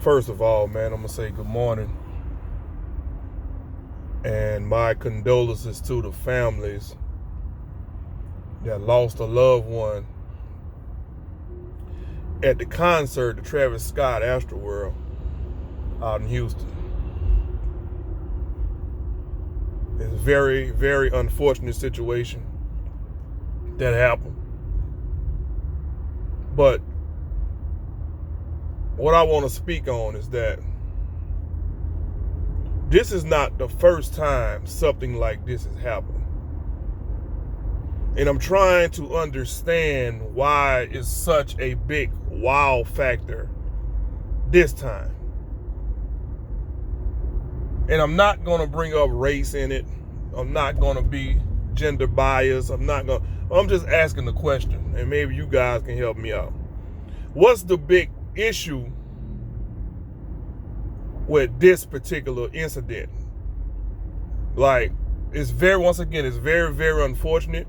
First of all, man, I'm going to say good morning. And my condolences to the families that lost a loved one at the concert, the Travis Scott Astro out in Houston. It's a very, very unfortunate situation that happened. But what I want to speak on is that this is not the first time something like this has happened. And I'm trying to understand why it's such a big wow factor this time. And I'm not going to bring up race in it. I'm not going to be gender biased. I'm just asking the question, and maybe you guys can help me out. What's the big issue with this particular incident? Like, it's very, very unfortunate.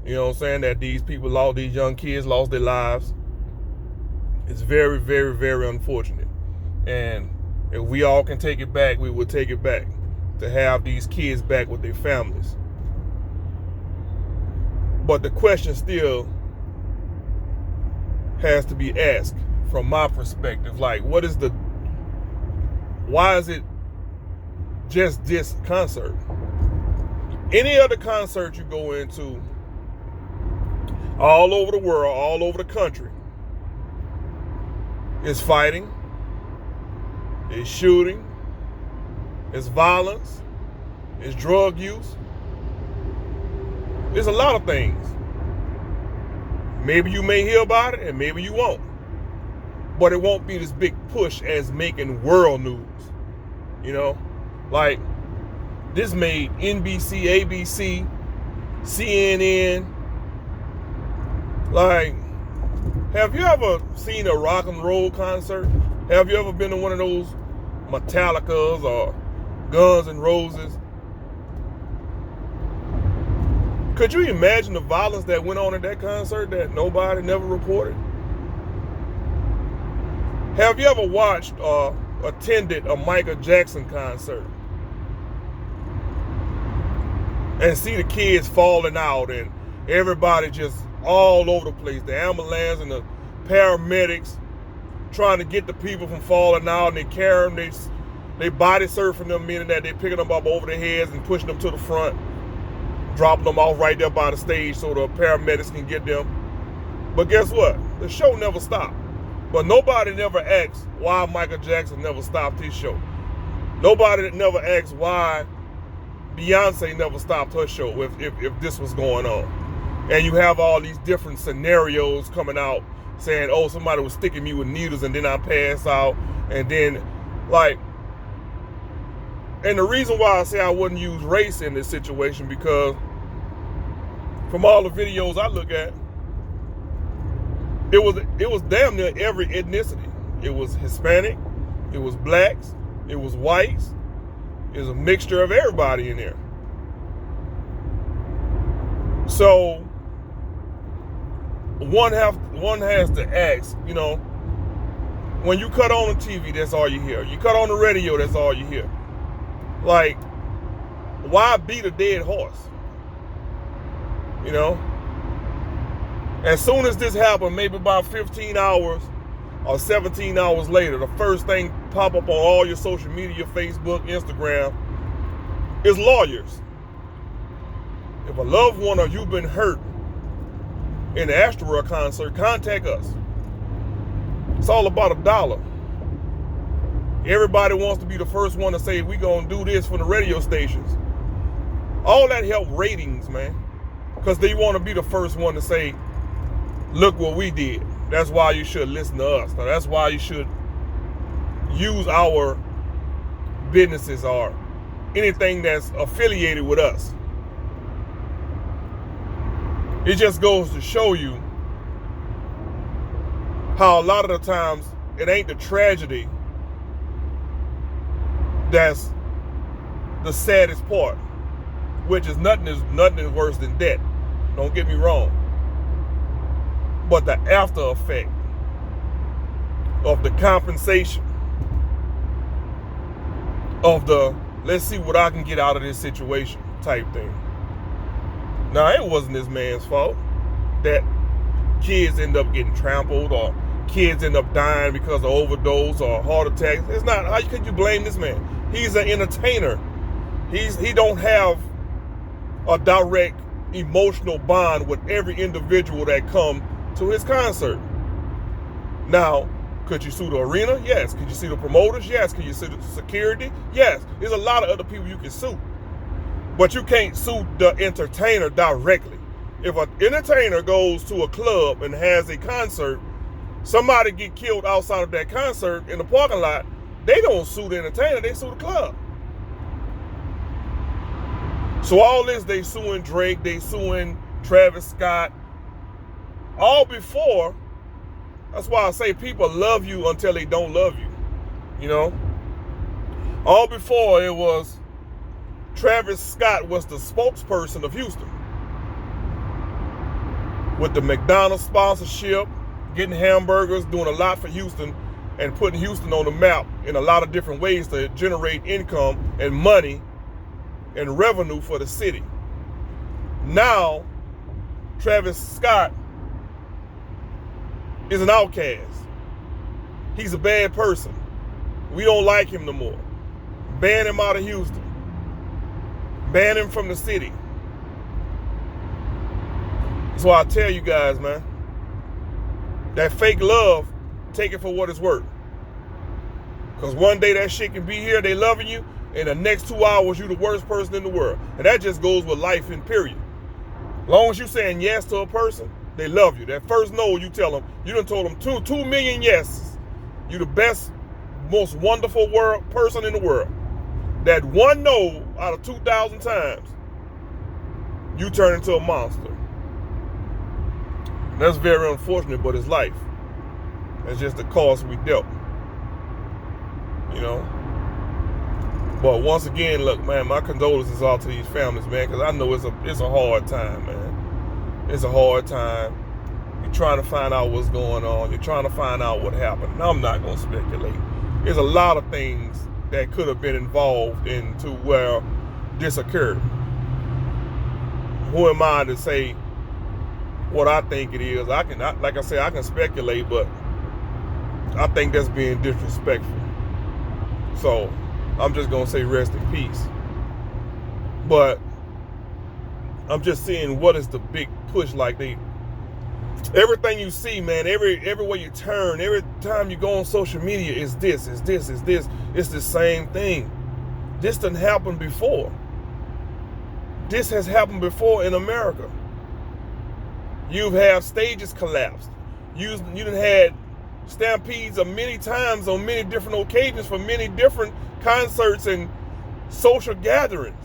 You know what I'm saying? That these young kids lost their lives. It's very, very, very unfortunate. And if we all can take it back, we will take it back to have these kids back with their families. But the question still has to be asked from my perspective. Like, why is it just this concert? Any other concert you go into all over the world, all over the country, is fighting, is shooting, is violence, is drug use. There's a lot of things. Maybe you may hear about it and maybe you won't. But it won't be this big push as making world news. You know? Like, this made NBC, ABC, CNN. Like, have you ever seen a rock and roll concert? Have you ever been to one of those Metallicas or Guns N' Roses? Could you imagine the violence that went on at that concert that nobody never reported? Have you ever watched or attended a Michael Jackson concert and see the kids falling out and everybody just all over the place? The ambulance and the paramedics trying to get the people from falling out, and they carry them, they body surfing them, meaning that they're picking them up over their heads and pushing them to the front, dropping them off right there by the stage so the paramedics can get them. But guess what? The show never stopped. But nobody never asks why Michael Jackson never stopped his show. Nobody never asks why Beyonce never stopped her show if this was going on. And you have all these different scenarios coming out saying, oh, somebody was sticking me with needles and then I passed out. And then, like, and the reason why I say I wouldn't use race in this situation, because from all the videos I look at, it was damn near every ethnicity. It was Hispanic, it was blacks, it was whites, it was a mixture of everybody in there. So one has to ask, you know, when you cut on the TV, that's all you hear. You cut on the radio, that's all you hear. Like, why beat a dead horse? You know? As soon as this happened, maybe about 15 hours or 17 hours later, the first thing pop up on all your social media, Facebook, Instagram, is lawyers. If a loved one or you've been hurt in the Astro concert, contact us. It's all about $1. Everybody wants to be the first one to say, we gonna do this for the radio stations. All that help ratings, man. Because they want to be the first one to say, look what we did. That's why you should listen to us. Now, that's why you should use our businesses or anything that's affiliated with us. It just goes to show you how a lot of the times it ain't the tragedy that's the saddest part, which is nothing is worse than death. Don't get me wrong. But the after effect of the compensation of the let's see what I can get out of this situation type thing. Now, it wasn't this man's fault that kids end up getting trampled or kids end up dying because of overdose or heart attacks. It's not. How could you blame this man? He's an entertainer. He don't have a direct emotional bond with every individual that come to his concert. Now, could you sue the arena? Yes. Could you sue the promoters? Yes. Could you sue the security? Yes. There's a lot of other people you can sue. But you can't sue the entertainer directly. If an entertainer goes to a club and has a concert, somebody get killed outside of that concert in the parking lot, they don't sue the entertainer, they sue the club. So all this, they suing Drake, they suing Travis Scott, all before. That's why I say people love you until they don't love you, you know? All before it was Travis Scott was the spokesperson of Houston. With the McDonald's sponsorship, getting hamburgers, doing a lot for Houston, and putting Houston on the map in a lot of different ways to generate income and money and revenue for the city. Now, Travis Scott is an outcast. He's a bad person. We don't like him no more. Ban him out of Houston. Ban him from the city. So I tell you guys, man, that fake love, take it for what it's worth. Because one day that shit can be here, they loving you, and the next 2 hours you the worst person in the world. And that just goes with life in period. As long as you saying yes to a person, they love you. That first no, you tell them, you done told them 2 million yeses. You the best, most wonderful person in the world. That one no out of 2,000 times, you turn into a monster. That's very unfortunate, but it's life. That's just the cost we dealt. You know? But once again, look, man, my condolences all to these families, man, because I know it's a hard time, man. It's a hard time. You're trying to find out what's going on. You're trying to find out what happened. Now, I'm not going to speculate. There's a lot of things that could have been involved into where this occurred. Who am I to say what I think it is? Like I said, I can speculate, but I think that's being disrespectful. So I'm just gonna say rest in peace. But I'm just seeing what is the big push. Like everything you see, man, everywhere you turn, every time you go on social media, is this. It's the same thing. This didn't happen before. This has happened before in America. You've had stages collapsed. You done had stampedes many times on many different occasions for many different concerts and social gatherings.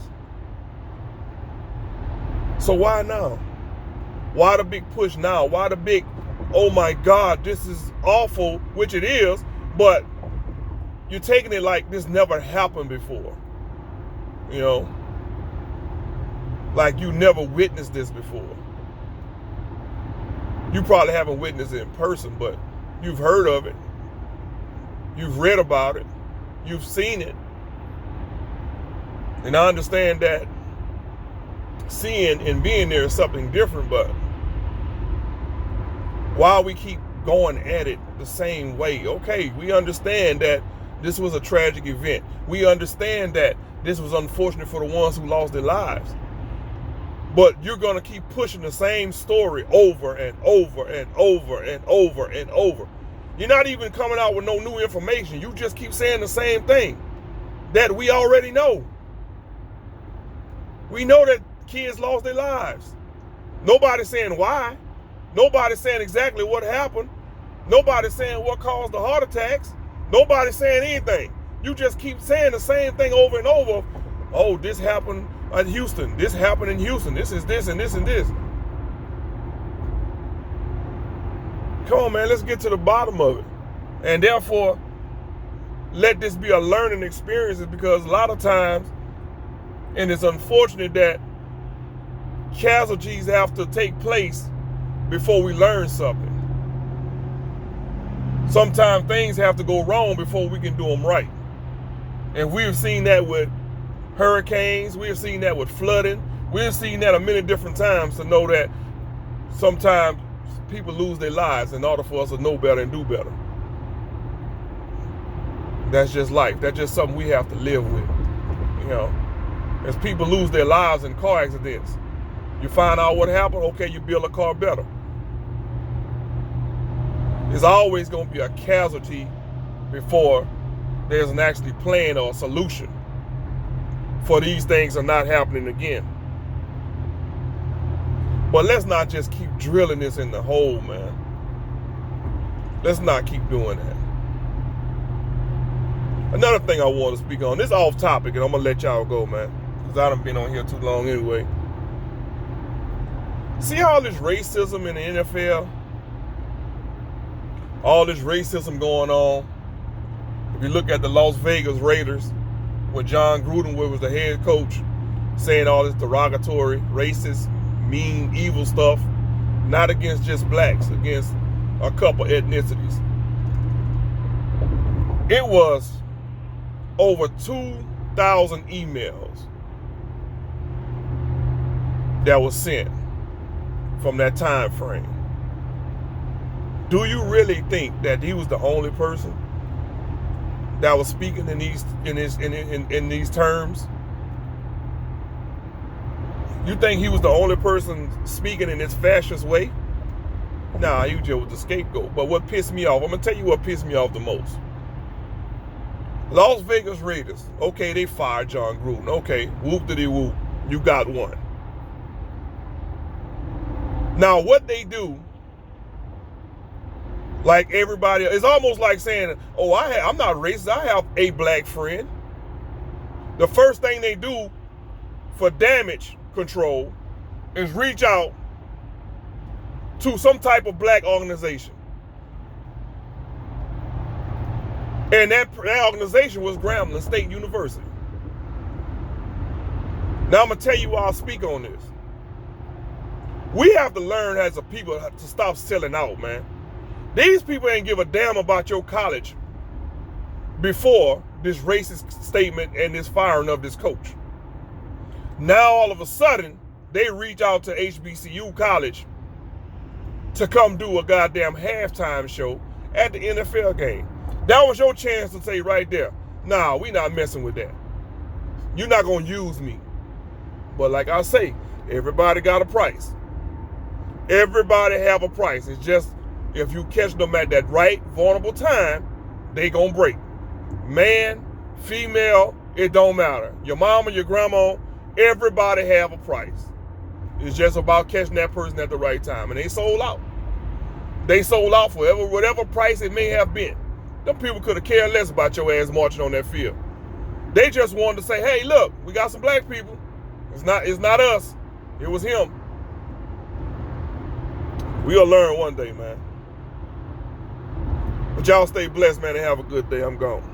So why now? Why the big push now? Why the big, oh my God, this is awful, which it is, but you're taking it like this never happened before. You know? Like you never witnessed this before. You probably haven't witnessed it in person, but you've heard of it. You've read about it. You've seen it. And I understand that seeing and being there is something different, but why we keep going at it the same way? Okay, we understand that this was a tragic event. We understand that this was unfortunate for the ones who lost their lives. But you're going to keep pushing the same story over and over and over and over and over. You're not even coming out with no new information. You just keep saying the same thing that we already know. We know that kids lost their lives. Nobody's saying why. Nobody's saying exactly what happened. Nobody's saying what caused the heart attacks. Nobody's saying anything. You just keep saying the same thing over and over. Oh, this happened at Houston. This happened in Houston. This is this and this and this. Come on, man. Let's get to the bottom of it. And therefore, let this be a learning experience, because a lot of times, and it's unfortunate that casualties have to take place before we learn something. Sometimes things have to go wrong before we can do them right. And we've seen that with hurricanes. We've seen that with flooding. We've seen that a many different times to know that sometimes people lose their lives in order for us to know better and do better. That's just life. That's just something we have to live with. You know, as people lose their lives in car accidents, you find out what happened, okay, you build a car better. There's always going to be a casualty before there's an actually plan or a solution for these things are not happening again. But let's not just keep drilling this in the hole, man. Let's not keep doing that. Another thing I want to speak on, this is off topic, and I'm going to let y'all go, man, because I done been on here too long anyway. See all this racism in the NFL? All this racism going on. If you look at the Las Vegas Raiders, when John Gruden was the head coach, saying all this derogatory, racist, mean, evil stuff, not against just blacks, against a couple ethnicities. It was over 2,000 emails that was sent from that time frame. Do you really think that he was the only person that was speaking in these terms? You think he was the only person speaking in this fascist way? Nah, he just was the scapegoat. But what pissed me off, I'm gonna tell you what pissed me off the most. Las Vegas Raiders, okay, they fired John Gruden. Okay, whoop-de-dee-whoop, you got one. Now, what they do, like everybody, it's almost like saying, oh, I'm not racist, I have a black friend. The first thing they do for damage control is reach out to some type of black organization. And that organization was Grambling State University. Now I'm going to tell you why I speak on this. We have to learn as a people to stop selling out, man. These people ain't give a damn about your college before this racist statement and this firing of this coach. Now all of a sudden, they reach out to HBCU college to come do a goddamn halftime show at the NFL game. That was your chance to say right there, nah, we not messing with that. You're not going to use me. But like I say, everybody got a price. Everybody have a price. It's just if you catch them at that right vulnerable time, they gonna break. Man, female, it don't matter. Your mama, your grandma, everybody have a price. It's just about catching that person at the right time. And they sold out. They sold out for whatever price it may have been. Them people could have cared less about your ass marching on that field. They just wanted to say, hey, look, we got some black people. It's not us. It was him. We'll learn one day, man. But y'all stay blessed, man, and have a good day. I'm gone.